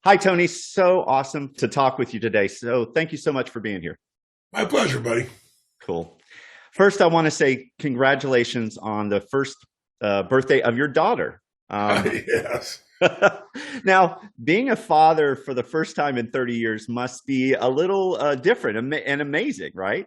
Hi, Tony. So awesome to talk with you today. So thank you so much for being here. My pleasure, buddy. Cool. First, I want to say congratulations on the first birthday of your daughter. Yes. Now, being a father for the first time in 30 years must be a little different and amazing, right?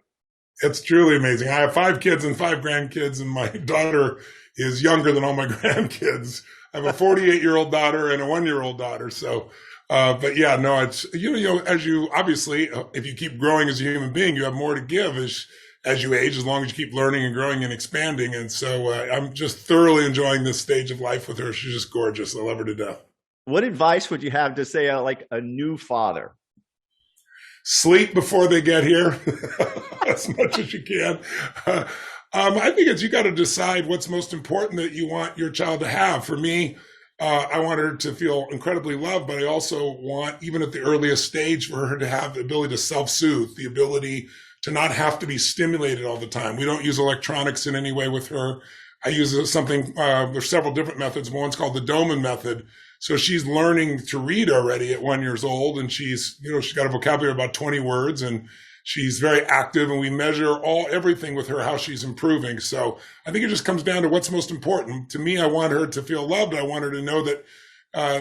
It's truly amazing. I have 5 kids and 5 grandkids, and my daughter is younger than all my grandkids. I have a 48-year-old daughter and a 1-year-old daughter. So, but yeah, no, it's, as you obviously, if you keep growing as a human being, you have more to give as you age, as long as you keep learning and growing and expanding. And so I'm just thoroughly enjoying this stage of life with her. She's just gorgeous. I love her to death. What advice would you have to say, like a new father? Sleep before they get here as much as you can. I think you got to decide what's most important that you want your child to have. For me, I want her to feel incredibly loved, but I also want, even at the earliest stage, for her to have the ability to self-soothe, the ability to not have to be stimulated all the time. We don't use electronics in any way with her. I use something, there's several different methods. One's called the Doman method. So she's learning to read already at 1 year old, and she's got a vocabulary of about 20 words, and she's very active, and we measure everything with her, how she's improving. So I think it just comes down to what's most important. To me, I want her to feel loved. I want her to know that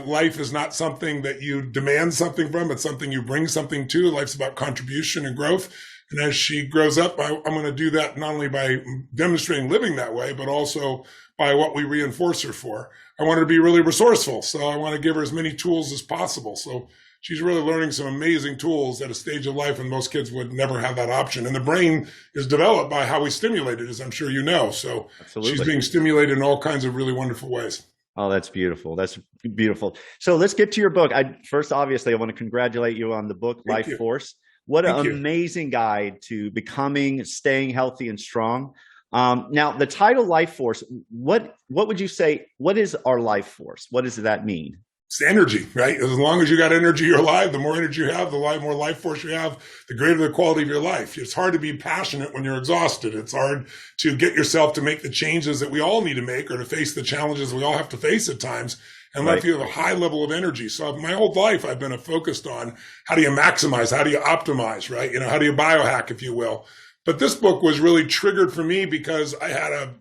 life is not something that you demand something from. It's something you bring something to. Life's about contribution and growth. And as she grows up, I'm going to do that not only by demonstrating living that way, but also by what we reinforce her for. I want her to be really resourceful, so I want to give her as many tools as possible. So she's really learning some amazing tools at a stage of life when most kids would never have that option. And the brain is developed by how we stimulate it, as I'm sure you know. So Absolutely. She's being stimulated in all kinds of really wonderful ways. Oh, that's beautiful. That's beautiful. So let's get to your book. First, obviously, I want to congratulate you on the book, Thank Life you. Force. What an Thank you. amazing guide to becoming, staying healthy and strong. Now, the title Life Force, what would you say, what is our life force? What does that mean? It's energy, right? As long as you got energy, you're alive. The more energy you have, more life force you have, the greater the quality of your life. It's hard to be passionate when you're exhausted. It's hard to get yourself to make the changes that we all need to make, or to face the challenges we all have to face at times, and Right. let you have a high level of energy. So my whole life, I've been focused on how do you maximize, how do you optimize, right? How do you biohack, if you will. But this book was really triggered for me because I had a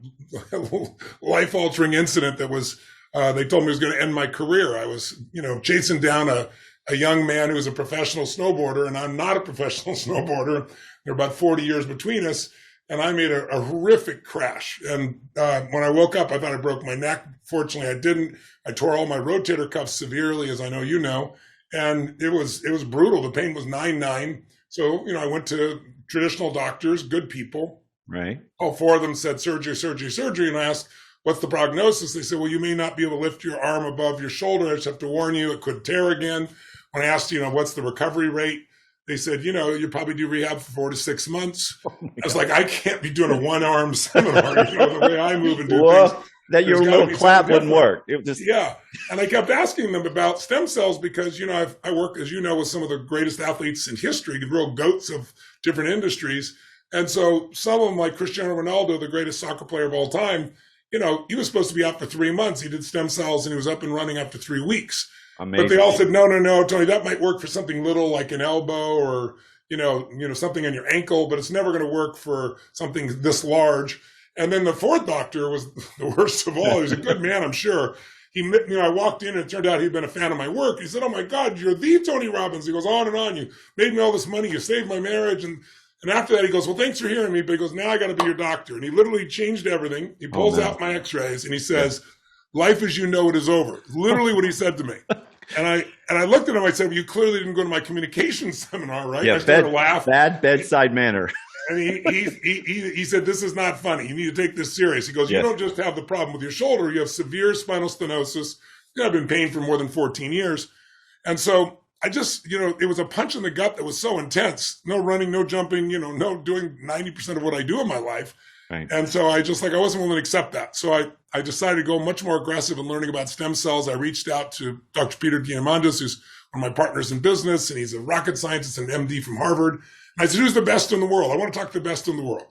life-altering incident that was, they told me it was going to end my career. I was, chasing down a young man who was a professional snowboarder, and I'm not a professional snowboarder. There are about 40 years between us, and I made a horrific crash. And when I woke up, I thought I broke my neck. Fortunately, I didn't. I tore all my rotator cuffs severely, as I know you know, and it was brutal. The pain was 9-9. So, I went to traditional doctors, good people. Right. All 4 of them said surgery, surgery, surgery. And I asked, what's the prognosis? They said, well, you may not be able to lift your arm above your shoulder. I just have to warn you, it could tear again. When I asked, what's the recovery rate? They said, you probably do rehab for 4 to 6 months. I was like, I can't be doing a one-arm seminar, the way I move and do Well, things. that your little clap wouldn't work. It just Yeah. And I kept asking them about stem cells because, I work, as you know, with some of the greatest athletes in history, the real goats of different industries. And so some of them, like Cristiano Ronaldo, the greatest soccer player of all time, he was supposed to be out for 3 months. He did stem cells and he was up and running after 3 weeks. amazing. But they all said, no, Tony, that might work for something little like an elbow or, something on your ankle, but it's never going to work for something this large. And then the 4th doctor was the worst of all. He was a good man, I'm sure. I walked in and it turned out he'd been a fan of my work. He said, oh my God, you're the Tony Robbins. He goes on and on. You made me all this money. You saved my marriage. And after that, he goes, well, thanks for hearing me. But he goes, now I got to be your doctor. And he literally changed everything. He pulls out my x-rays and he says, life as you know it is over. Literally what he said to me. And I looked at him, I said, well, you clearly didn't go to my communications seminar, right? Yeah, I started to laugh. bad bedside manner. And he said, this is not funny. You need to take this serious. He goes, you Yes. don't just have the problem with your shoulder. You have severe spinal stenosis. I've been in pain for more than 14 years. And so I just, it was a punch in the gut that was so intense. No running, no jumping, no doing 90% of what I do in my life. Right. And so I wasn't willing to accept that. So I decided to go much more aggressive in learning about stem cells. I reached out to Dr. Peter Diamandis, who's one of my partners in business, and he's a rocket scientist and MD from Harvard. And I said, who's the best in the world? I want to talk to the best in the world.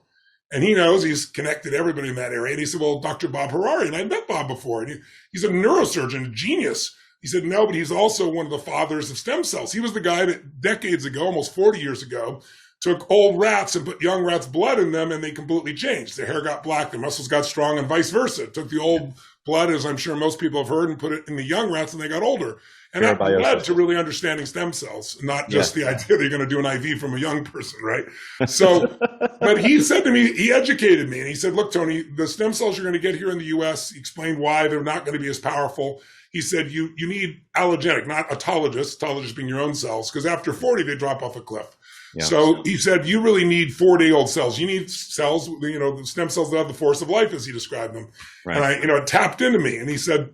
And he knows, he's connected everybody in that area. And he said, well, Dr. Bob Harari. And I met Bob before. And he's a neurosurgeon, a genius. He said, no, but he's also one of the fathers of stem cells. He was the guy that decades ago, almost 40 years ago, took old rats and put young rats' blood in them, and they completely changed. Their hair got black, their muscles got strong, and vice versa. Took the old blood, as I'm sure most people have heard, and put it in the young rats, and they got older. And that led to really understanding stem cells, not just the idea that you're going to do an IV from a young person, right? So, but he said to me, he educated me, and he said, look, Tony, the stem cells you're going to get here in the U.S., he explained why they're not going to be as powerful. He said, you need allogenic, not autologous being your own cells, because after 40, they drop off a cliff. Yeah. So he said, you really need 4-day-old cells. You need cells, the stem cells that have the force of life, as he described them. Right. And it tapped into me. And he said,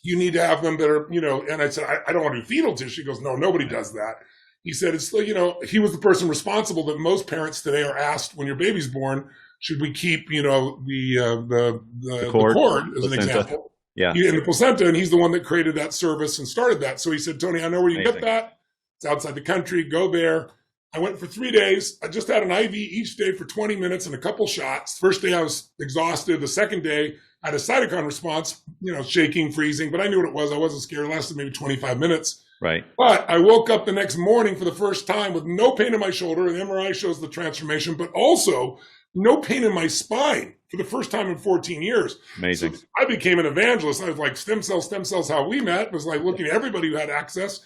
you need to have them that are, and I said, I don't want to do fetal tissue. He goes, no, nobody does that. He said, it's, he was the person responsible that most parents today are asked when your baby's born, should we keep, the cord as an example. Yeah. In the placenta, and he's the one that created that service and started that. So he said, Tony, I know where you get that. It's outside the country. Go there. I went for 3 days. I just had an IV each day for 20 minutes and a couple shots. First day I was exhausted. The second day I had a cytokine response, shaking, freezing, but I knew what it was. I wasn't scared. It lasted maybe 25 minutes. Right. But I woke up the next morning for the first time with no pain in my shoulder. The MRI shows the transformation, but also no pain in my spine for the first time in 14 years. Amazing. So I became an evangelist. I was like, stem cells, how we met. It was like looking at everybody who had access.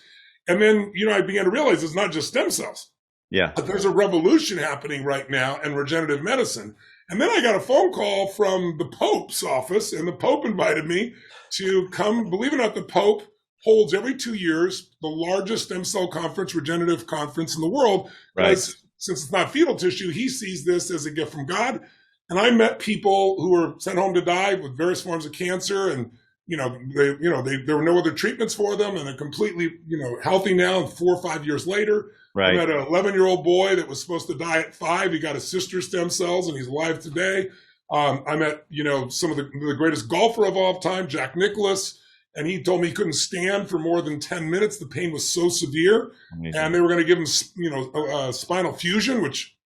And then, I began to realize it's not just stem cells. Yeah. But there's a revolution happening right now in regenerative medicine. And then I got a phone call from the Pope's office, and the Pope invited me to come. Believe it or not, the Pope holds every 2 years the largest stem cell conference, regenerative conference in the world. Right. Since it's not fetal tissue, he sees this as a gift from God. And I met people who were sent home to die with various forms of cancer, and there were no other treatments for them, and they're completely healthy now. And 4 or 5 years later, right. I met an 11-year-old boy that was supposed to die at 5. He got his sister's stem cells, and he's alive today. I met some of the greatest golfer of all time, Jack Nicklaus, and he told me he couldn't stand for more than 10 minutes. The pain was so severe. Amazing. And they were going to give him spinal fusion, which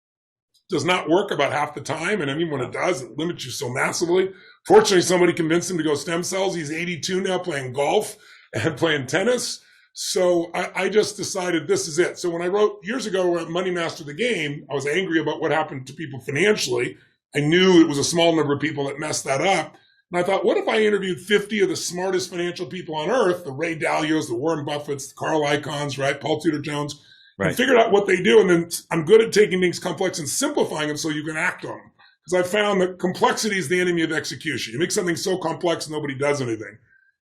does not work about half the time. And I mean, when it does, it limits you so massively. Fortunately, somebody convinced him to go stem cells. He's 82 now, playing golf and playing tennis. So I just decided this is it. So when I wrote years ago at Money Master the Game, I was angry about what happened to people financially. I knew it was a small number of people that messed that up. And I thought, what if I interviewed 50 of the smartest financial people on earth, the Ray Dalios, the Warren Buffetts, the Carl Icahns, right, Paul Tudor Jones, right, and figured out what they do. And then I'm good at taking things complex and simplifying them so you can act on them. Because I found that complexity is the enemy of execution. You make something so complex, nobody does anything.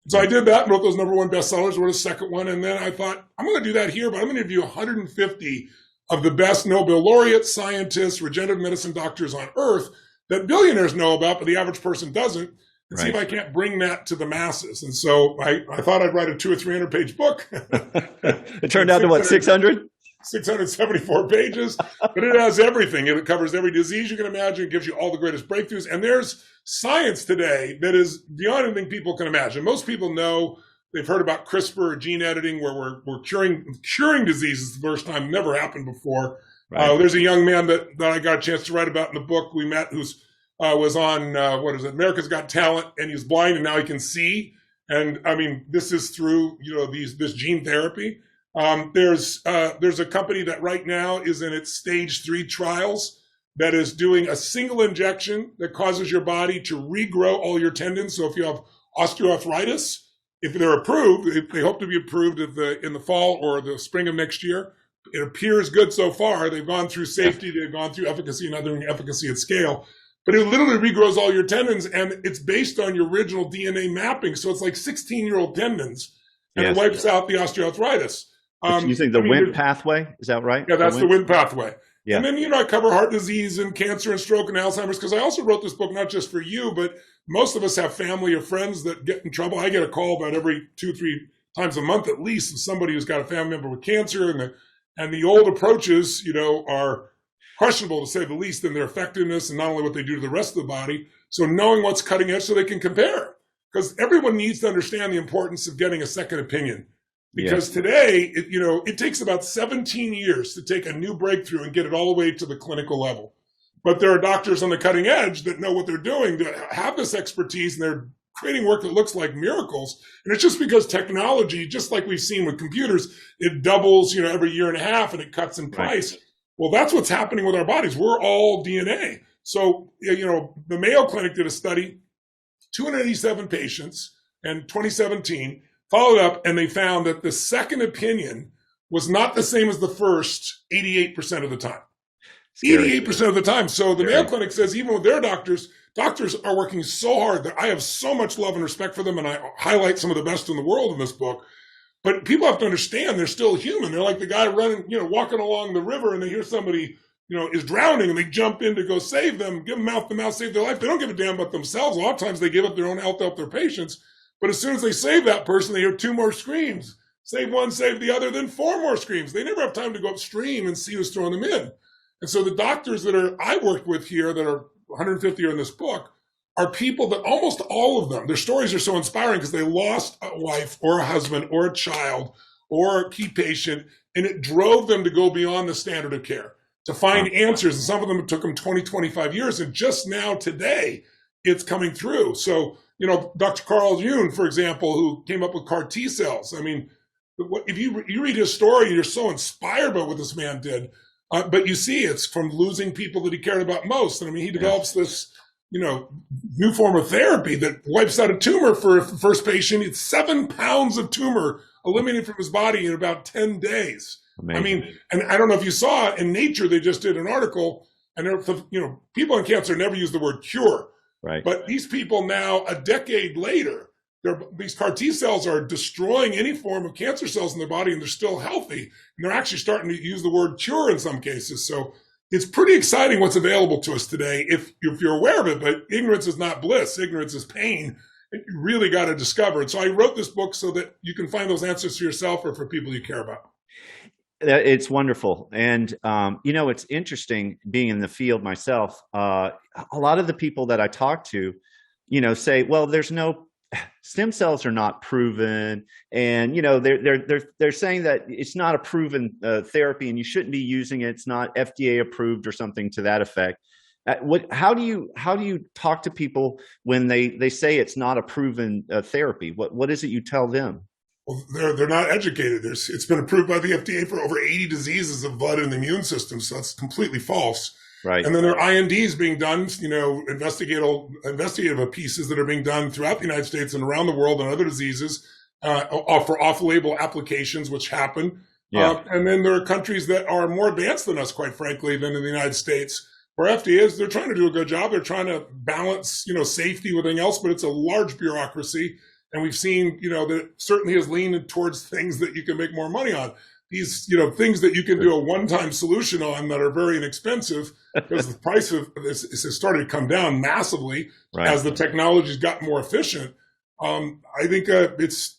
So I did that, wrote those #1 bestsellers, wrote a second one, and then I thought, I'm going to do that here, but I'm going to interview 150 of the best Nobel laureates, scientists, regenerative medicine doctors on earth that billionaires know about, but the average person doesn't, and see if I can't bring that to the masses. And so I thought I'd write a 200 or 300 page book. It turned out to what, 600? 674 pages, but it has everything. It covers every disease you can imagine. It gives you all the greatest breakthroughs. And there's science today that is beyond anything people can imagine. Most people know, they've heard about CRISPR or gene editing, where we're curing diseases the first time. Never happened before. Right. There's a young man that I got a chance to write about in the book we met, who's was on, America's Got Talent, and he's blind and now he can see. And I mean, this is through, this gene therapy. There's a company that right now is in its stage 3 trials that is doing a single injection that causes your body to regrow all your tendons. So if you have osteoarthritis, if they're approved, if they hope to be approved in the fall or the spring of next year, it appears good so far. They've gone through safety, they've gone through efficacy, and other efficacy at scale. But it literally regrows all your tendons, and it's based on your original DNA mapping. So it's like 16-year-old tendons, and it wipes out the osteoarthritis. Using the Wnt pathway, is that right? Yeah, that's the Wnt pathway. Yeah. And then, I cover heart disease and cancer and stroke and Alzheimer's, because I also wrote this book not just for you, but most of us have family or friends that get in trouble. I get a call about every 2-3 times a month at least of somebody who's got a family member with cancer, and the old approaches, are questionable to say the least in their effectiveness and not only what they do to the rest of the body. So knowing what's cutting edge so they can compare, because everyone needs to understand the importance of getting a second opinion. Because today, it takes about 17 years to take a new breakthrough and get it all the way to the clinical level. But there are doctors on the cutting edge that know what they're doing, that have this expertise, and they're creating work that looks like miracles. And it's just because technology, just like we've seen with computers, it doubles, every year and a half and it cuts in price. Right. Well, that's what's happening with our bodies. We're all DNA. So, the Mayo Clinic did a study, 287 patients in 2017, followed up, and they found that the second opinion was not the same as the first 88% of the time. Scary. 88% of the time. So the Mayo Clinic says even with their doctors are working so hard that I have so much love and respect for them, and I highlight some of the best in the world in this book. But people have to understand they're still human. They're like the guy running, walking along the river, and they hear somebody, is drowning, and they jump in to go save them, give them mouth to mouth, save their life. They don't give a damn about themselves. A lot of times they give up their own health to help their patients. But as soon as they save that person, they hear 2 more screams. Save one, save the other, then 4 more screams. They never have time to go upstream and see who's throwing them in. And so the doctors that I worked with here, that are 150 are in this book, are people that almost all of them, their stories are so inspiring because they lost a wife or a husband or a child or a key patient, and it drove them to go beyond the standard of care, to find answers. And some of them, it took them 20, 25 years. And just now today, it's coming through. So, Dr. Carl June, for example, who came up with CAR T cells. I mean, if you read his story, you're so inspired by what this man did. But you see, it's from losing people that he cared about most. And I mean, he develops this, new form of therapy that wipes out a tumor for the first patient. It's 7 pounds of tumor eliminated from his body in about 10 days. Amazing. I mean, and I don't know if you saw it in Nature, they just did an article, and people in cancer never use the word cure. Right. But these people now, a decade later, these CAR T cells are destroying any form of cancer cells in their body, and they're still healthy. And they're actually starting to use the word cure in some cases. So it's pretty exciting what's available to us today if you're aware of it. But ignorance is not bliss. Ignorance is pain. You really got to discover it. So I wrote this book so that you can find those answers for yourself or for people you care about. It's wonderful. And, it's interesting being in the field myself. A lot of the people that I talk to, say, well, stem cells are not proven. And, they're saying that it's not a proven therapy and you shouldn't be using it. It's not FDA approved or something to that effect. How do you talk to people when they say it's not a proven therapy? What is it you tell them? Well, they're not educated. It's been approved by the FDA for over 80 diseases of blood and the immune system, so that's completely false. Right. And then there are INDs being done, investigative pieces that are being done throughout the United States and around the world on other diseases for off-label applications, which happen. Yeah. And then there are countries that are more advanced than us, quite frankly, than in the United States. Where FDA they're trying to do a good job. They're trying to balance, safety with everything else, but it's a large bureaucracy. And we've seen, that it certainly has leaned towards things that you can make more money on. These, things that you can do a one-time solution on that are very inexpensive because the price of this has started to come down massively as the technology's gotten more efficient. I think it's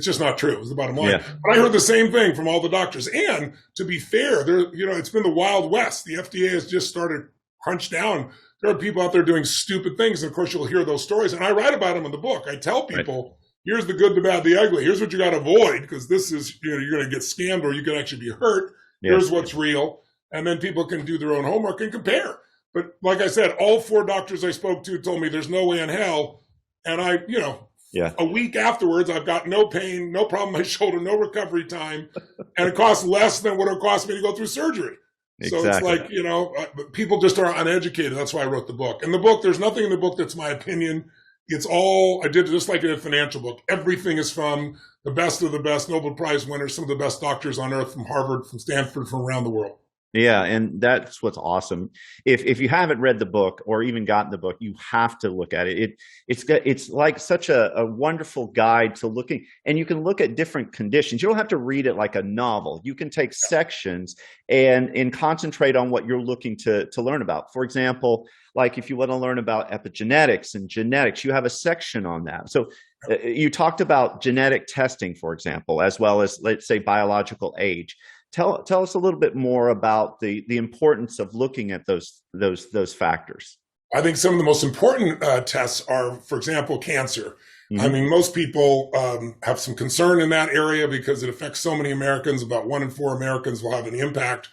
just not true. Is the bottom line. Yeah. But I heard the same thing from all the doctors. And to be fair, it's been the Wild West. The FDA has just started crunch down. There are people out there doing stupid things. And of course, you'll hear those stories. And I write about them in the book. I tell people, here's the good, the bad, the ugly. Here's what you got to avoid because this is, you're going to get scammed or you can actually be hurt. Yes. Here's what's real. And then people can do their own homework and compare. But like I said, all 4 doctors I spoke to told me there's no way in hell. And a week afterwards, I've got no pain, no problem with my shoulder, no recovery time. And it costs less than what it cost me to go through surgery. Exactly. So it's like, people just are uneducated. That's why I wrote the book. And the book, there's nothing in the book that's my opinion. It's all, I did just like in a financial book. Everything is from the best of the best, Nobel Prize winners, some of the best doctors on earth from Harvard, from Stanford, from around the world. Yeah, and that's what's awesome. If you haven't read the book or even gotten the book, you have to look at it. It's like such a wonderful guide to looking, and you can look at different conditions. You don't have to read it like a novel. You can take sections and concentrate on what you're looking to learn about. For example, like if you want to learn about epigenetics and genetics, you have a section on that. So you talked about genetic testing, for example, as well as, let's say, biological age. Tell us a little bit more about the importance of looking at those factors. I think some of the most important tests are, for example, cancer. Mm-hmm. I mean, most people have some concern in that area because it affects so many Americans. About 1 in 4 Americans will have an impact.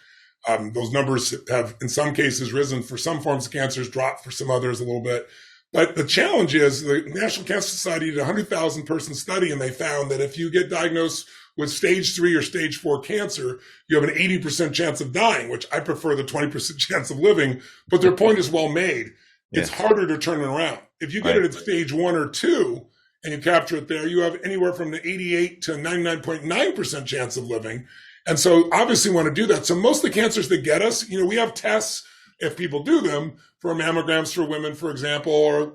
Those numbers have, in some cases, risen for some forms of cancers, dropped for some others a little bit. But the challenge is the National Cancer Society did a 100,000 person study, and they found that if you get diagnosed with stage 3 or stage 4 cancer, you have an 80% chance of dying, which I prefer the 20% chance of living. But their point is well made. It's harder to turn it around. If you get it at stage 1 or 2 and you capture it there, you have anywhere from the 88 to 99.9% chance of living. And so obviously we want to do that. So most of the cancers that get us, we have tests if people do them for mammograms for women, for example, or,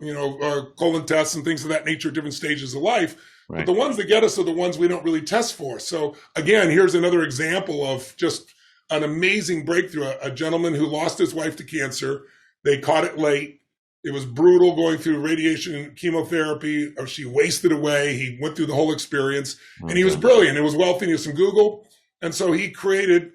colon tests and things of that nature, different stages of life. Right. But the ones that get us are the ones we don't really test for. So again, here's another example of just an amazing breakthrough. A gentleman who lost his wife to cancer. They caught it late. It was brutal going through radiation and chemotherapy. Or she wasted away. He went through the whole experience. And he was brilliant. It was wealthy. He was from Google. And so he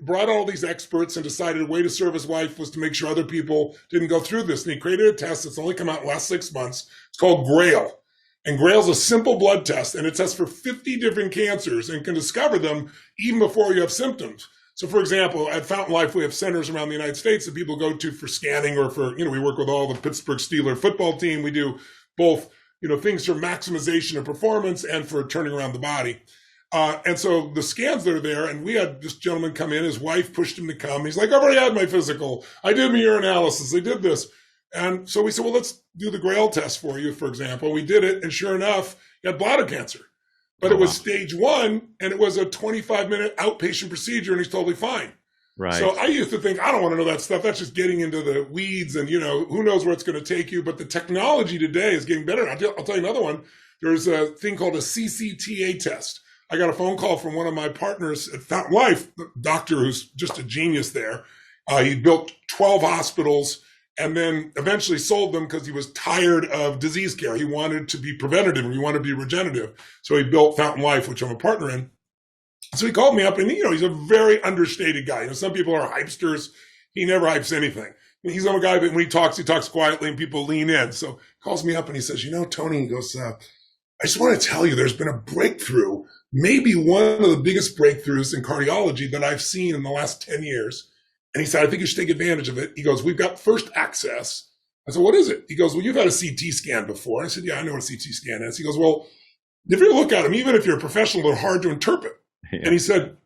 brought all these experts and decided a way to serve his wife was to make sure other people didn't go through this. And he created a test that's only come out in the last 6 months. It's called GRAIL. And GRAIL's a simple blood test, and it tests for 50 different cancers and can discover them even before you have symptoms. So, for example, at Fountain Life, we have centers around the United States that people go to for scanning or for, we work with all the Pittsburgh Steelers football team. We do both, things for maximization of performance and for turning around the body. And so the scans that are there, and we had this gentleman come in, his wife pushed him to come. He's like, I've already had my physical. I did my urinalysis. I did this. And so we said, well, let's do the GRAIL test for you, for example. We did it, and sure enough, he had bladder cancer. But it was stage 1, and it was a 25-minute outpatient procedure, and he's totally fine. Right. So I used to think, I don't want to know that stuff. That's just getting into the weeds, and, who knows where it's going to take you. But the technology today is getting better. I'll tell you another one. There's a thing called a CCTA test. I got a phone call from one of my partners at Fountain Life, the doctor who's just a genius there. He built 12 hospitals and then eventually sold them because he was tired of disease care. He wanted to be preventative and he wanted to be regenerative. So he built Fountain Life, which I'm a partner in. So he called me up and, he's a very understated guy. Some people are hypesters. He never hypes anything. He's a guy that when he talks quietly and people lean in. So he calls me up and he says, Tony, he goes, I just want to tell you there's been a breakthrough, maybe one of the biggest breakthroughs in cardiology that I've seen in the last 10 years. And he said, I think you should take advantage of it. He goes, we've got first access. I said, what is it? He goes, well, you've had a CT scan before. And I said, yeah, I know what a CT scan is. He goes, well, if you look at them, even if you're a professional, they're hard to interpret. Yeah. And he said,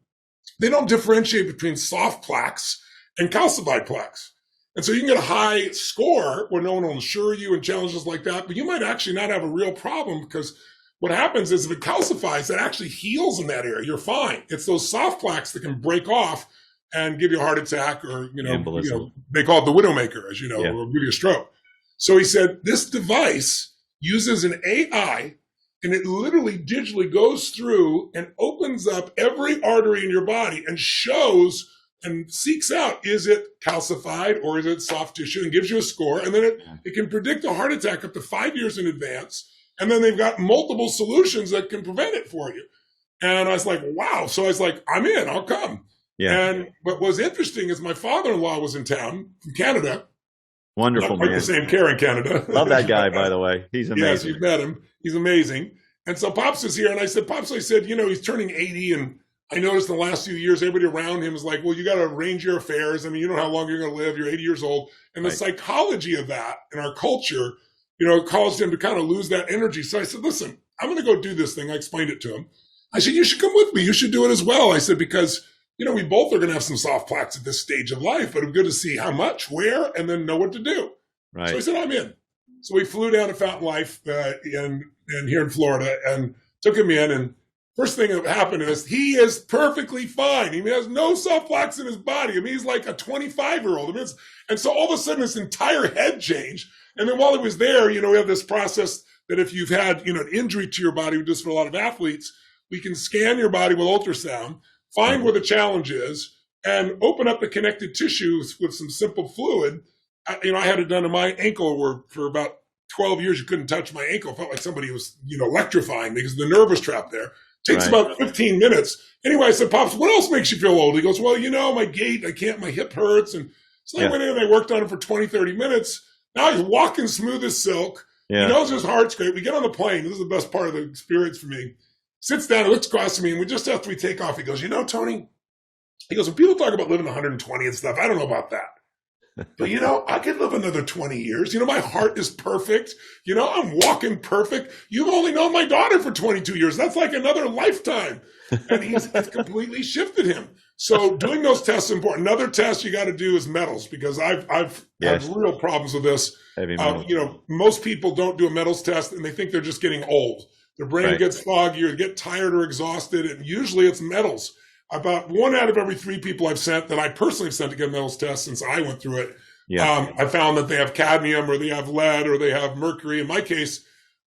they don't differentiate between soft plaques and calcified plaques. And so you can get a high score where no one will insure you and challenges like that, but you might actually not have a real problem because what happens is if it calcifies, it actually heals in that area. You're fine. It's those soft plaques that can break off and give you a heart attack or, they call it the widowmaker, as you know, or give you a stroke. So he said, this device uses an AI and it literally digitally goes through and opens up every artery in your body and shows and seeks out, is it calcified or is it soft tissue, and gives you a score. And then it can predict a heart attack up to 5 years in advance. And then they've got multiple solutions that can prevent it for you. And I was like, wow. So I was like, I'm in, I'll come. Yeah. And what was interesting is my father-in-law was in town from Canada. Wonderful, man. The same care in Canada. Love that guy, by the way. He's amazing. Yes, you've met him. He's amazing. And so Pops is here. And I said, Pops, I said, he's turning 80. And I noticed in the last few years, everybody around him is like, well, you got to arrange your affairs. I mean, you don't know how long you're going to live. You're 80 years old. And the psychology of that in our culture, caused him to kind of lose that energy. So I said, listen, I'm going to go do this thing. I explained it to him. I said, you should come with me. You should do it as well. I said, because we both are going to have some soft plaques at this stage of life, but it's good to see how much, where, and then know what to do. Right. So I said, I'm in. So we flew down to Fountain Life in here in Florida and took him in. And first thing that happened is he is perfectly fine. He has no soft plaques in his body. I mean, he's like a 25-year-old. And so all of a sudden, his entire head changed. And then while he was there, we have this process that if you've had, an injury to your body, we do this for a lot of athletes, we can scan your body with ultrasound, find where the challenge is, and open up the connected tissues with some simple fluid. I had it done to my ankle where for about 12 years, you couldn't touch my ankle. It felt like somebody was, electrifying because the nerve was trapped there. Takes about 15 minutes. Anyway, I said, Pops, what else makes you feel old? He goes, well, my gait, my hip hurts. And so I went in and I worked on it for 20, 30 minutes. Now he's walking smooth as silk. Yeah. He knows his heart's great. We get on the plane. This is the best part of the experience for me. Sits down and looks across at me. And just after we take off, he goes, Tony, he goes, when people talk about living 120 and stuff, I don't know about that. But I could live another 20 years. My heart is perfect. I'm walking perfect. You've only known my daughter for 22 years. That's like another lifetime. And it's completely shifted him. So doing those tests is important. Another test you got to do is metals, because I've had real problems with this. Most people don't do a metals test and they think they're just getting old. Their brain gets foggy or get tired or exhausted. And usually it's metals. About 1 out of every 3 people I've sent, that I personally have sent to get a metals test since I went through it, I found that they have cadmium or they have lead or they have mercury. In my case,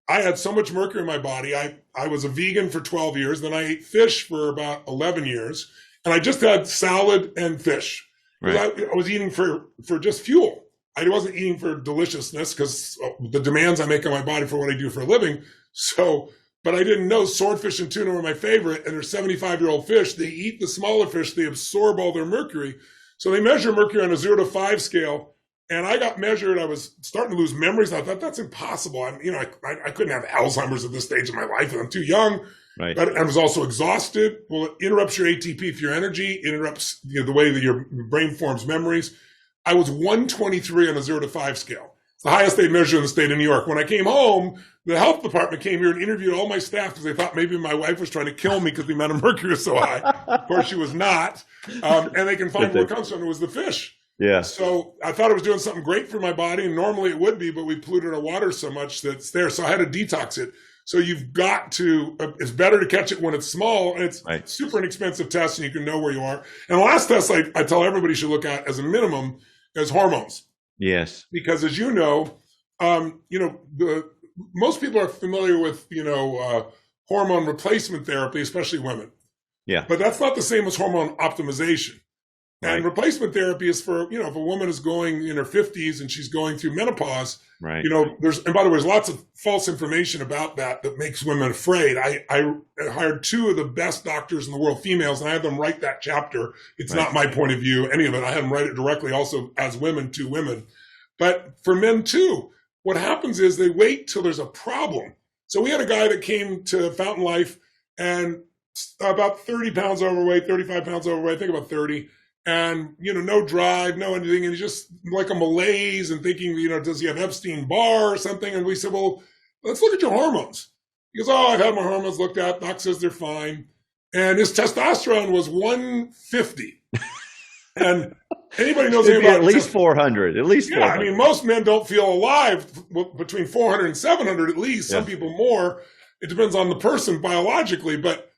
I had so much mercury in my body. I was a vegan for 12 years. Then I ate fish for about 11 years. And I just had salad and fish. I was eating for just fuel. I wasn't eating for deliciousness, because the demands I make on my body for what I do for a living. But I didn't know swordfish and tuna were my favorite, and they're 75-year-old fish. They eat the smaller fish. They absorb all their mercury. So they measure mercury on a 0 to 5 scale, and I got measured. I was starting to lose memories. I thought, that's impossible. I couldn't have Alzheimer's at this stage of my life, and I'm too young. Right. But I was also exhausted. Well, it interrupts your ATP for your energy. It interrupts the way that your brain forms memories. I was 123 on a 0 to 5 scale. It's the highest they measure in the state of New York. When I came home, the health department came here and interviewed all my staff because they thought maybe my wife was trying to kill me because the amount of mercury was so high. Of course, she was not. And they can find where it comes from. It was the fish. Yeah. So I thought I was doing something great for my body, and normally it would be, but we polluted our water so much that it's there. So I had to detox it. So you've got to, it's better to catch it when it's small, and it's super inexpensive test, and you can know where you are. And the last test I tell everybody should look at as a minimum is hormones. Yes. Because as most people are familiar with, hormone replacement therapy, especially women. Yeah. But that's not the same as hormone optimization. And replacement therapy is for, if a woman is going in her 50s and she's going through menopause, and by the way, there's lots of false information about that makes women afraid. I hired 2 of the best doctors in the world, females, and I had them write that chapter. It's not my point of view, any of it. I had them write it directly also as women to women. But for men too, what happens is they wait till there's a problem. So we had a guy that came to Fountain Life and about 30 pounds overweight, 35 pounds overweight, I think about 30. And, no drive, no anything. And he's just like a malaise and thinking, does he have Epstein-Barr or something? And we said, well, let's look at your hormones. He goes, I've had my hormones looked at. Doc says they're fine. And his testosterone was 150. And anybody knows anything about at least 400, at least 400. Yeah, I mean, most men don't feel alive between 400 and 700 at least. Some people more. It depends on the person biologically, but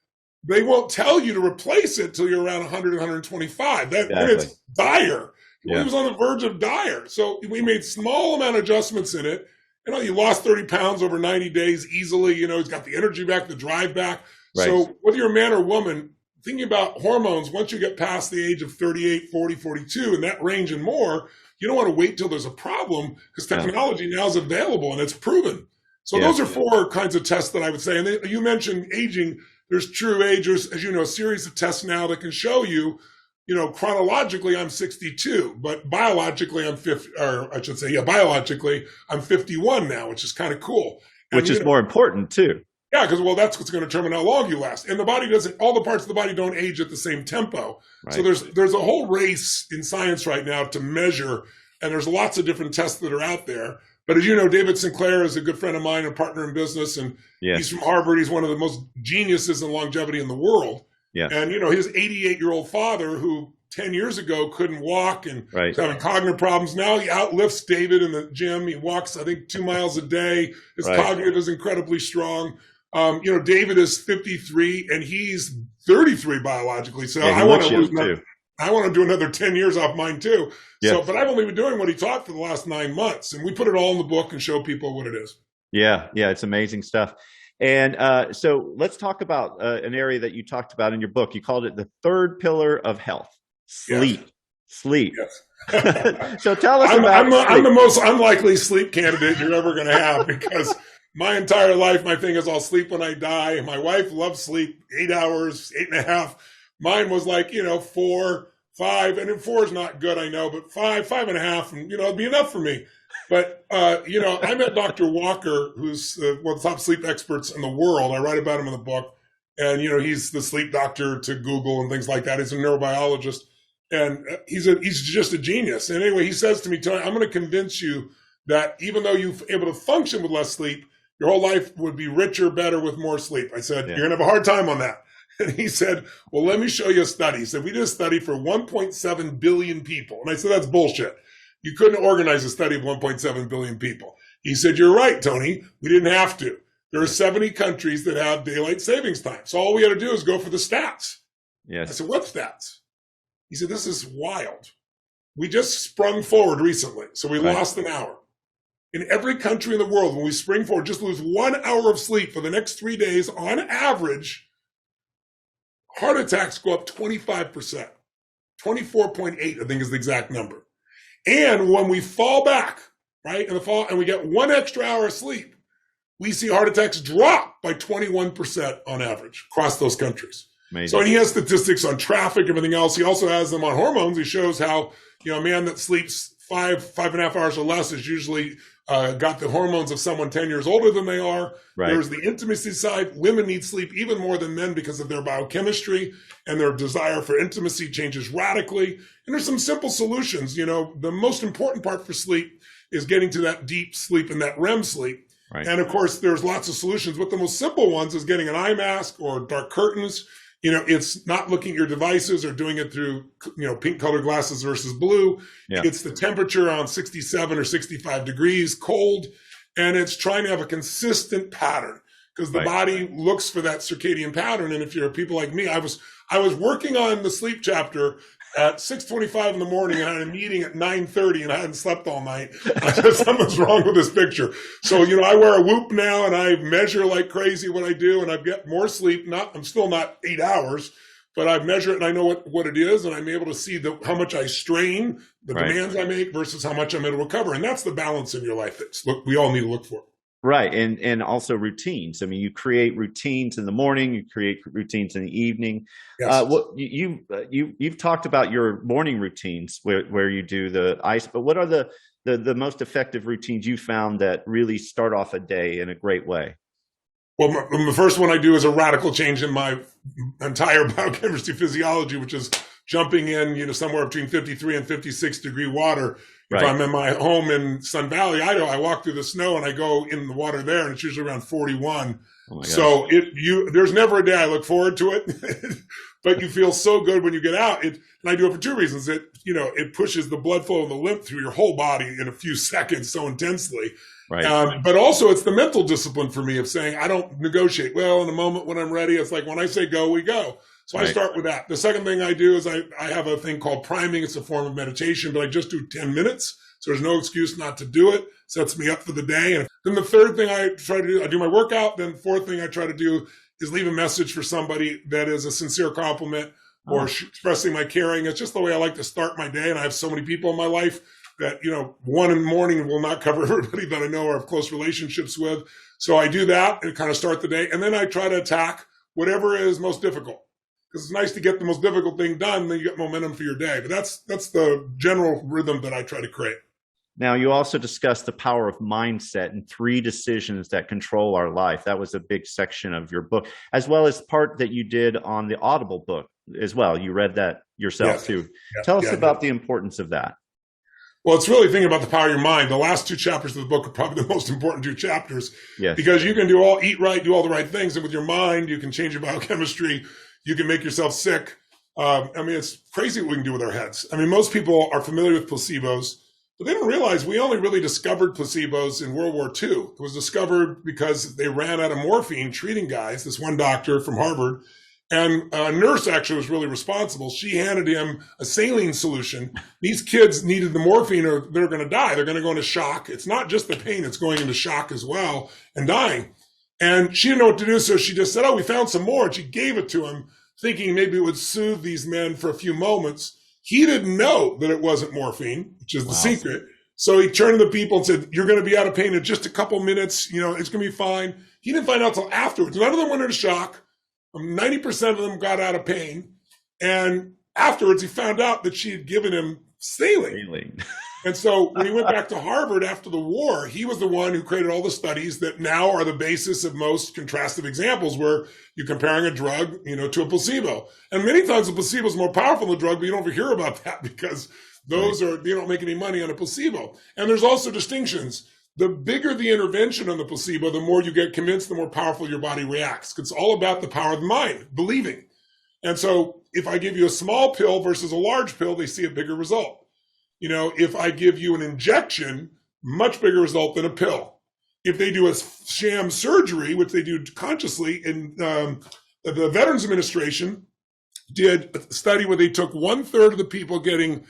they won't tell you to replace it till you're around 100, 125. Then it's dire. He was on the verge of dire. So we made small amount of adjustments in it. He lost 30 pounds over 90 days easily. He's got the energy back, the drive back. Right. So whether you're a man or woman, thinking about hormones, once you get past the age of 38, 40, 42, and that range and more, you don't want to wait till there's a problem, because technology now is available and it's proven. So those are 4 kinds of tests that I would say. And then you mentioned aging. There's true age, as a series of tests now that can show you, chronologically I'm 62, but biologically I'm 50, or I should say, biologically I'm 51 now, which is kind of cool. And, which is more important too. Yeah, because, that's what's going to determine how long you last. And the body all the parts of the body don't age at the same tempo. Right. So there's a whole race in science right now to measure, and there's lots of different tests that are out there. But as you know, David Sinclair is a good friend of mine and partner in business, and he's from Harvard. He's one of the most geniuses in longevity in the world. Yeah. And, his 88-year-old father, who 10 years ago couldn't walk and was having cognitive problems, now he outlifts David in the gym. He walks, I think, 2 miles a day. His cognitive is incredibly strong. David is 53 and he's 33 biologically. So I want to do another 10 years off mine too. Yes. So, but I've only been doing what he taught for the last 9 months, and we put it all in the book and show people what it is. Yeah. It's amazing stuff. And so let's talk about an area that you talked about in your book. You called it the 3rd pillar of health, sleep. Yes. Sleep. Yes. So tell us I'm the most unlikely sleep candidate you're ever going to have, because my entire life, my thing is I'll sleep when I die. My wife loves sleep, 8 hours, 8.5. Mine was like, 4, 5, and 4 is not good, I know, but 5, 5.5, and, it'd be enough for me. But, I met Dr. Walker, who's one of the top sleep experts in the world. I write about him in the book. And, he's the sleep doctor to Google and things like that. He's a neurobiologist. And he's just a genius. And anyway, he says to me, Tony, I'm going to convince you that even though you're able to function with less sleep, your whole life would be richer, better with more sleep. I said, you're going to have a hard time on that. And he said, well, let me show you a study. He said, we did a study for 1.7 billion people. And I said, that's bullshit. You couldn't organize a study of 1.7 billion people. He said, you're right, Tony. We didn't have to. There are 70 countries that have daylight savings time. So all we had to do is go for the stats. Yes. I said, what stats? He said, this is wild. We just sprung forward recently. So we lost an hour. In every country in the world, when we spring forward, just lose 1 hour of sleep for the next 3 days, on average, heart attacks go up 25%. 24.8, I think is the exact number. And when we fall back, right, in the fall, and we get 1 extra hour of sleep, we see heart attacks drop by 21% on average across those countries. Amazing. So, and he has statistics on traffic, everything else. He also has them on hormones. He shows how, a man that sleeps 5.5 hours or less is usually got the hormones of someone 10 years older than they are. Right. There's the intimacy side. Women need sleep even more than men because of their biochemistry, and their desire for intimacy changes radically. And there's some simple solutions. The most important part for sleep is getting to that deep sleep and that REM sleep. Right. And of course, there's lots of solutions, but the most simple ones is getting an eye mask or dark curtains. It's not looking at your devices or doing it through, pink colored glasses versus blue. Yeah. It's the temperature on 67 or 65 degrees cold. And it's trying to have a consistent pattern, because the body looks for that circadian pattern. And if you're people like me, I was working on the sleep chapter at 6:25 in the morning, and I had a meeting at 9:30, and I hadn't slept all night. I said, something's wrong with this picture. So, I wear a Whoop now, and I measure like crazy what I do, and I get more sleep. I'm still not 8 hours, but I measure it, and I know what it is, and I'm able to see how much I strain, the demands I make versus how much I'm able to recover. And that's the balance in your life that we all need to look for. Right. And also routines. I mean, you create routines in the morning, you create routines in the evening. Yes. You've talked about your morning routines where you do the ice, but what are the most effective routines you found that really start off a day in a great way? Well, the first one I do is a radical change in my entire biochemistry physiology, which is jumping in, somewhere between 53 and 56 degree water. If I'm in my home in Sun Valley, Idaho, I walk through the snow and I go in the water there, and it's usually around 41. Oh so there's never a day I look forward to it, but you feel so good when you get out. And I do it for two reasons. It pushes the blood flow and the lymph through your whole body in a few seconds so intensely. Right. But also it's the mental discipline for me of saying, I don't negotiate. Well, in a moment when I'm ready, it's like when I say go, we go. So I start with that. The second thing I do is I have a thing called priming. It's a form of meditation, but I just do 10 minutes. So there's no excuse not to do it. Sets me up for the day. And then the third thing I try to do, I do my workout. Then the fourth thing I try to do is leave a message for somebody that is a sincere compliment or expressing my caring. It's just the way I like to start my day. And I have so many people in my life that, one in the morning will not cover everybody that I know or have close relationships with. So I do that and kind of start the day. And then I try to attack whatever is most difficult. Because it's nice to get the most difficult thing done, then you get momentum for your day. But that's the general rhythm that I try to create. Now, you also discussed the power of mindset and 3 decisions that control our life. That was a big section of your book, as well as part that you did on the Audible book as well. You read that yourself too. Tell us about the importance of that. Well, it's really thinking about the power of your mind. The last 2 chapters of the book are probably the most important 2 chapters. Yes. Because you can eat right, do all the right things. And with your mind, you can change your biochemistry. You can make yourself sick. It's crazy what we can do with our heads. Most people are familiar with placebos, but they don't realize we only really discovered placebos in World War II. It was discovered because they ran out of morphine treating guys, this one doctor from Harvard, and a nurse actually was really responsible. She handed him a saline solution. These kids needed the morphine or they're going to die. They're going to go into shock. It's not just the pain, it's going into shock as well and dying. And she didn't know what to do, so she just said, we found some more. And she gave it to him, thinking maybe it would soothe these men for a few moments. He didn't know that it wasn't morphine, which is the secret. So he turned to the people and said, you're going to be out of pain in just a couple minutes. It's going to be fine. He didn't find out until afterwards. None of them went into shock. 90% of them got out of pain. And afterwards, he found out that she had given him saline. And so when he went back to Harvard after the war, he was the one who created all the studies that now are the basis of most contrastive examples where you're comparing a drug, to a placebo. And many times the placebo is more powerful than the drug, but you don't ever hear about that because those they don't make any money on a placebo. And there's also distinctions. The bigger the intervention on the placebo, the more you get convinced, the more powerful your body reacts. It's all about the power of the mind, believing. And so if I give you a small pill versus a large pill, they see a bigger result. If I give you an injection, much bigger result than a pill. If they do a sham surgery, which they do consciously, in the Veterans Administration did a study where they took 1/3 of the people getting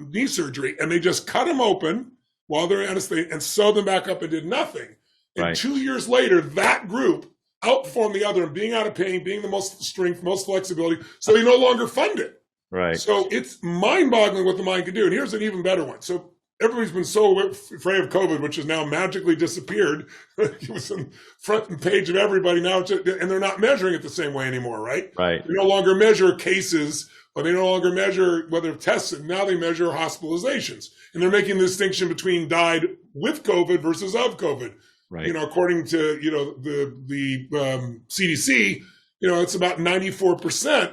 knee surgery and they just cut them open while they're in anesthesia and sewed them back up and did nothing. And 2 years later, that group outperformed the other in being out of pain, being the most strength, most flexibility, so they no longer fund it. Right. So it's mind-boggling what the mind can do. And here's an even better one. So everybody's been so afraid of COVID, which has now magically disappeared. It was on front page of everybody now, and they're not measuring it the same way anymore, right? Right. They no longer measure cases, or they no longer measure whether tests. Now they measure hospitalizations, and they're making the distinction between died with COVID versus of COVID. Right. According to the CDC, it's about 94%.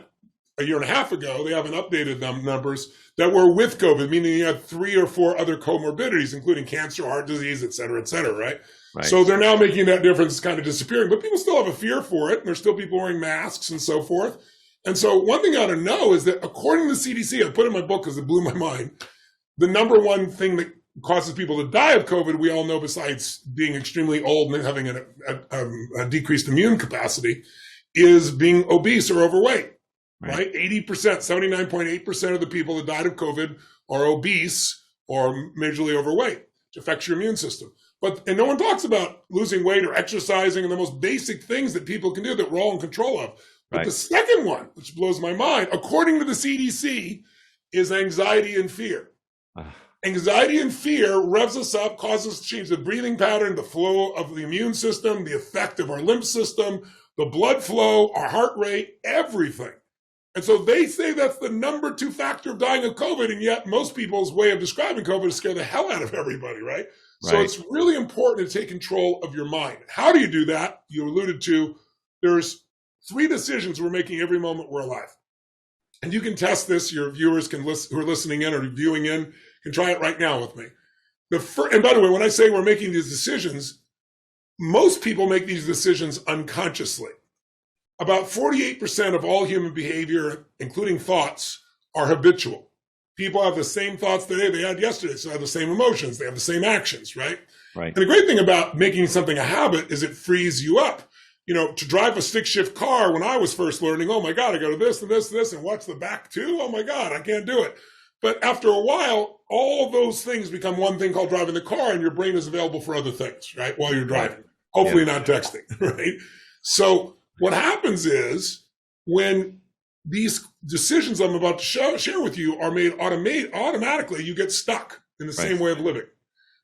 A year and a half ago, they haven't updated them numbers that were with COVID, meaning you had 3 or 4 other comorbidities, including cancer, heart disease, et cetera, right? So they're now making that difference kind of disappearing, but people still have a fear for it. And there's still people wearing masks and so forth. And so one thing I ought to know is that according to the CDC, I put it in my book because it blew my mind, the number one thing that causes people to die of COVID, we all know, besides being extremely old and having a decreased immune capacity, is being obese or overweight. Right? 80%, 79.8% of the people that died of COVID are obese or majorly overweight, which affects your immune system. And no one talks about losing weight or exercising and the most basic things that people can do that we're all in control of. But the second one, which blows my mind, according to the CDC, is anxiety and fear. Anxiety and fear revs us up, causes us to change the breathing pattern, the flow of the immune system, the effect of our lymph system, the blood flow, our heart rate, everything. And so they say that's the number 2 factor of dying of COVID, and yet most people's way of describing COVID is scare the hell out of everybody, right? So it's really important to take control of your mind. How do you do that? You alluded to, there's 3 decisions we're making every moment we're alive. And you can test this. Your viewers who are listening in or viewing in can try it right now with me. And by the way, when I say we're making these decisions, most people make these decisions unconsciously. About 48% of all human behavior, including thoughts, are habitual. People have the same thoughts today they had yesterday, so they have the same emotions, they have the same actions, right? And the great thing about making something a habit is it frees you up. To drive a stick-shift car, when I was first learning, oh my God, I go to this and this and this and watch the back too? Oh my God, I can't do it. But after a while, all those things become one thing called driving the car, and your brain is available for other things, right, while you're driving. Hopefully not texting, right? So what happens is when these decisions I'm about to share with you are made automatically, you get stuck in the same way of living.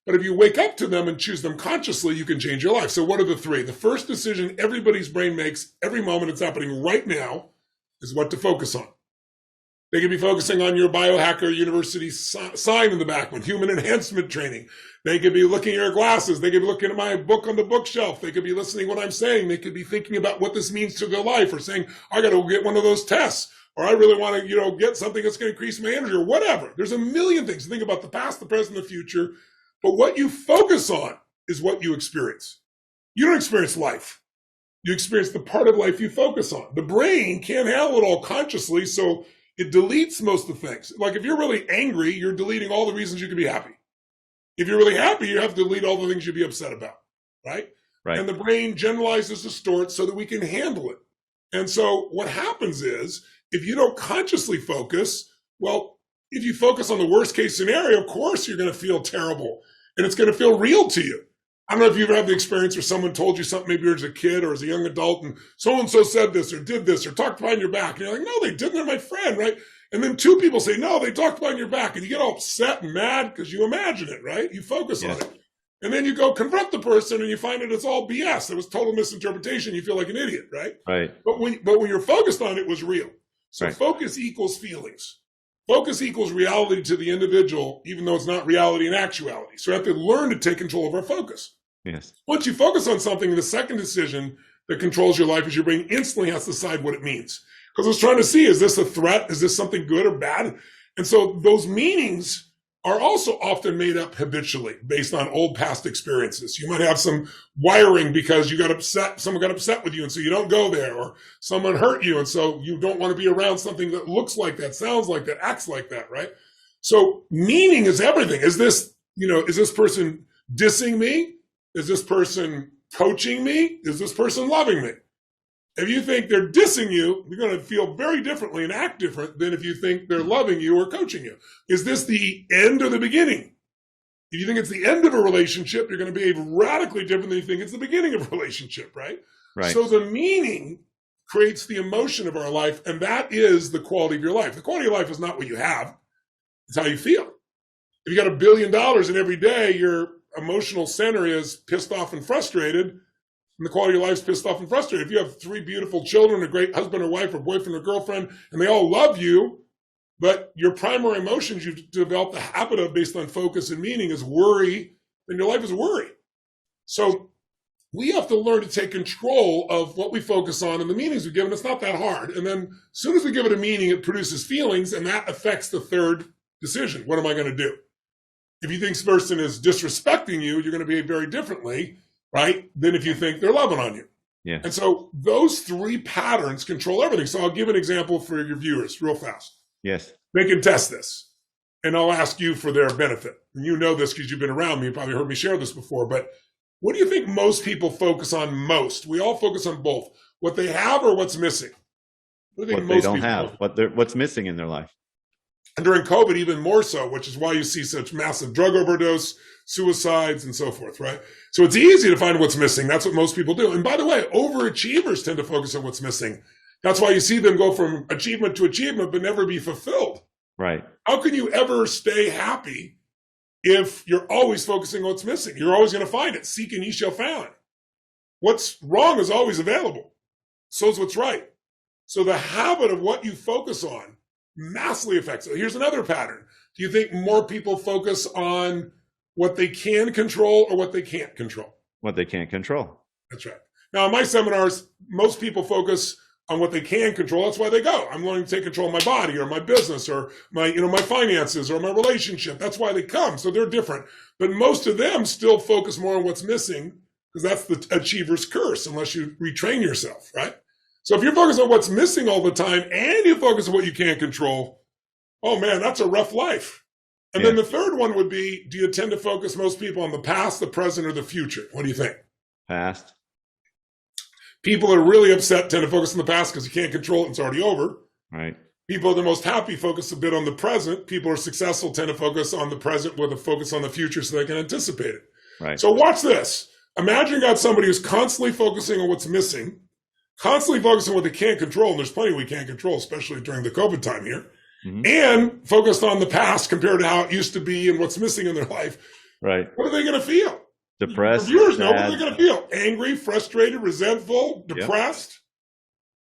But if you wake up to them and choose them consciously, you can change your life. So what are the 3? The first decision everybody's brain makes every moment it's happening right now is what to focus on. They could be focusing on your biohacker university sign in the back with human enhancement training. They could be looking at your glasses. They could be looking at my book on the bookshelf. They could be listening to what I'm saying. They could be thinking about what this means to their life, or saying, I got to get one of those tests, or I really want to, get something that's going to increase my energy, or whatever. There's a million things to think about: the past, the present, the future. But what you focus on is what you experience. You don't experience life. You experience the part of life you focus on. The brain can't handle it all consciously, so it deletes most of the things. Like if you're really angry, you're deleting all the reasons you can be happy. If you're really happy, you have to delete all the things you'd be upset about, right? And the brain generalizes, distorts so that we can handle it. And so what happens is, if you don't consciously focus, well, if you focus on the worst case scenario, of course you're going to feel terrible, and it's going to feel real to you. I don't know if you've ever had the experience where someone told you something, maybe as a kid or as a young adult, and so-and-so said this or did this or talked behind your back. And you're like, no, they didn't. They're my friend, right? And then 2 people say, no, they talked behind your back. And you get all upset and mad because you imagine it, right? You focus on it. And then you go confront the person and you find it's all BS. It was total misinterpretation. You feel like an idiot, right? But when you're focused on it, it was real. So focus equals feelings. Focus equals reality to the individual, even though it's not reality in actuality. So we have to learn to take control of our focus. Yes. Once you focus on something, the second decision that controls your life is your brain instantly has to decide what it means. Because it's trying to see, is this a threat? Is this something good or bad? And so those meanings are also often made up habitually based on old past experiences. You might have some wiring because you got upset, someone got upset with you, and so you don't go there, or someone hurt you, and so you don't want to be around something that looks like that, sounds like that, acts like that, right? So meaning is everything. Is this person dissing me? Is this person coaching me? Is this person loving me? If you think they're dissing you, you're going to feel very differently and act different than if you think they're loving you or coaching you. Is this the end or the beginning? If you think it's the end of a relationship, you're going to behave radically different than you think it's the beginning of a relationship, right? Right. So the meaning creates the emotion of our life, and that is the quality of your life. The quality of life is not what you have, it's how you feel. If you got $1 billion and every day your emotional center is pissed off and frustrated, and the quality of your life is pissed off and frustrated. If you have 3 beautiful children, a great husband or wife or boyfriend or girlfriend, and they all love you, but your primary emotions you've developed the habit of based on focus and meaning is worry, then your life is worry. So we have to learn to take control of what we focus on and the meanings we give, and it's not that hard. And then as soon as we give it a meaning, it produces feelings, and that affects the third decision. What am I going to do? If you think this person is disrespecting you, you're going to behave very differently, right, than if you think they're loving on you. Yeah. And so those 3 patterns control everything. So I'll give an example for your viewers real fast. Yes. They can test this, and I'll ask you for their benefit. And you know this because you've been around me. You probably heard me share this before. But what do you think most people focus on most? We all focus on both. What they have or what's missing? What do you think What most they don't people have, focus? what's missing in their life. And during COVID, even more so, which is why you see such massive drug overdose, suicides, and so forth, right? So it's easy to find what's missing. That's what most people do. And by the way, overachievers tend to focus on what's missing. That's why you see them go from achievement to achievement, but never be fulfilled. Right. How can you ever stay happy if you're always focusing on what's missing? You're always going to find it. Seek and ye shall find. What's wrong is always available. So is what's right. So the habit of what you focus on massively affects it. Here's another pattern. Do you think more people focus on what they can control or what they can't control? What they can't control. That's right. Now, in my seminars, most people focus on what they can control. That's why they go. I'm learning to take control of my body or my business or my finances or my relationship. That's why they come. So they're different. But most of them still focus more on what's missing, because that's the achiever's curse unless you retrain yourself, right? So if you're focused on what's missing all the time and you focus on what you can't control, oh man, that's a rough life. And then the third one would be, do you tend to focus most people on the past, the present, or the future? What do you think? Past. People that are really upset tend to focus on the past because you can't control it, it's already over. Right. People that are most happy focus a bit on the present. People who are successful tend to focus on the present with a focus on the future so they can anticipate it. Right. So watch this. Imagine you got somebody who's constantly focusing on what's missing, constantly focusing on what they can't control, and there's plenty we can't control, especially during the COVID time here, and focused on the past compared to how it used to be and what's missing in their life. Right. What are they going to feel? Depressed. The viewers know what they're going to feel. Angry, frustrated, resentful, depressed.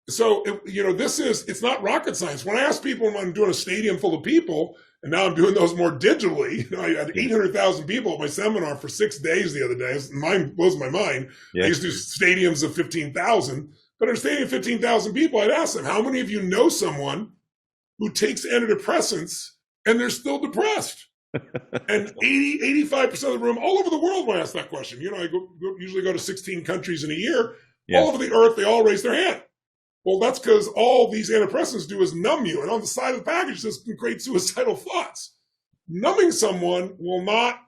Yep. So, it's not rocket science. When I ask people when I'm doing a stadium full of people, and now I'm doing those more digitally, I had 800,000 people at my seminar for 6 days the other day. Mine blows my mind. Yeah. I used to do stadiums of 15,000. But in a stadium of 15,000 people, I'd ask them, how many of you know someone who takes antidepressants and they're still depressed? And 85% of the room all over the world when I ask that question. I usually go to 16 countries in a year. Yes. All over the earth, they all raise their hand. Well, that's because all these antidepressants do is numb you. And on the side of the package, it says can create suicidal thoughts. Numbing someone will not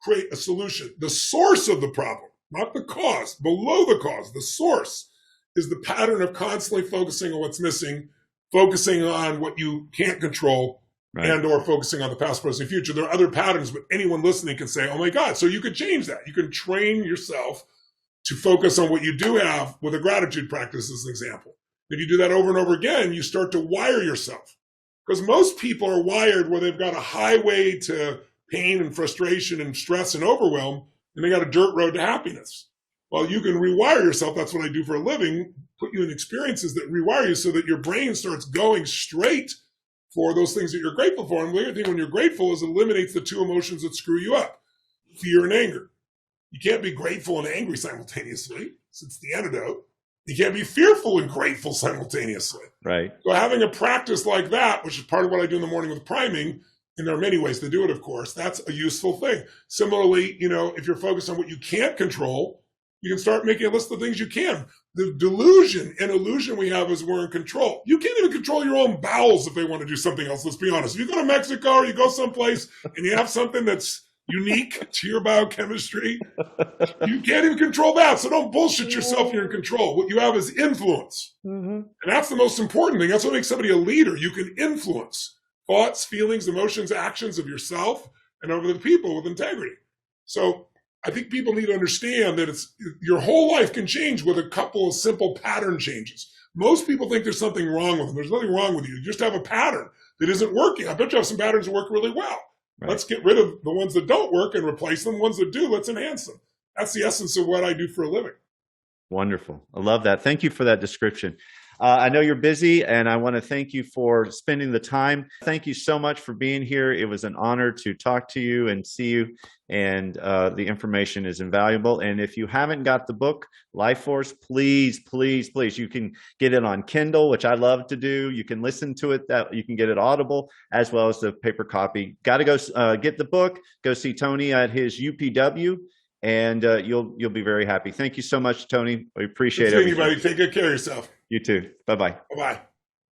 create a solution. The source of the problem, not the cause, below the cause, the source is the pattern of constantly focusing on what's missing, focusing on what you can't control, right, and or focusing on the past, present, future. There are other patterns, but anyone listening can say, oh my God, so you could change that. You can train yourself to focus on what you do have with a gratitude practice as an example. If you do that over and over again, you start to wire yourself. Because most people are wired where they've got a highway to pain and frustration and stress and overwhelm, and they got a dirt road to happiness. Well, you can rewire yourself. That's what I do for a living, put you in experiences that rewire you so that your brain starts going straight for those things that you're grateful for. And the other thing when you're grateful is it eliminates the two emotions that screw you up, fear and anger. You can't be grateful and angry simultaneously. It's the antidote. You can't be fearful and grateful simultaneously. Right. So having a practice like that, which is part of what I do in the morning with priming, and there are many ways to do it, of course, that's a useful thing. Similarly, if you're focused on what you can't control, you can start making a list of things you can. The delusion and illusion we have is we're in control. You can't even control your own bowels if they want to do something else. Let's be honest. If you go to Mexico or you go someplace and you have something that's unique to your biochemistry, you can't even control that. So don't bullshit yourself. You're in control. What you have is influence. And that's the most important thing. That's what makes somebody a leader. You can influence thoughts, feelings, emotions, actions of yourself and over the people with integrity. So I think people need to understand that your whole life can change with a couple of simple pattern changes. Most people think there's something wrong with them. There's nothing wrong with you. You just have a pattern that isn't working. I bet you have some patterns that work really well. Right. Let's get rid of the ones that don't work and replace them. The ones that do, let's enhance them. That's the essence of what I do for a living. Wonderful. I love that. Thank you for that description. I know you're busy, and I want to thank you for spending the time. Thank you so much for being here. It was an honor to talk to you and see you, and the information is invaluable. And if you haven't got the book, Life Force, please, please, please, you can get it on Kindle, which I love to do. You can listen to it. You can get it Audible as well as the paper copy. Got to go get the book. Go see Tony at his UPW. And you'll be very happy. Thank you so much, Tony. We appreciate it. Anybody, take good care of yourself. You too. Bye-bye. Bye-bye.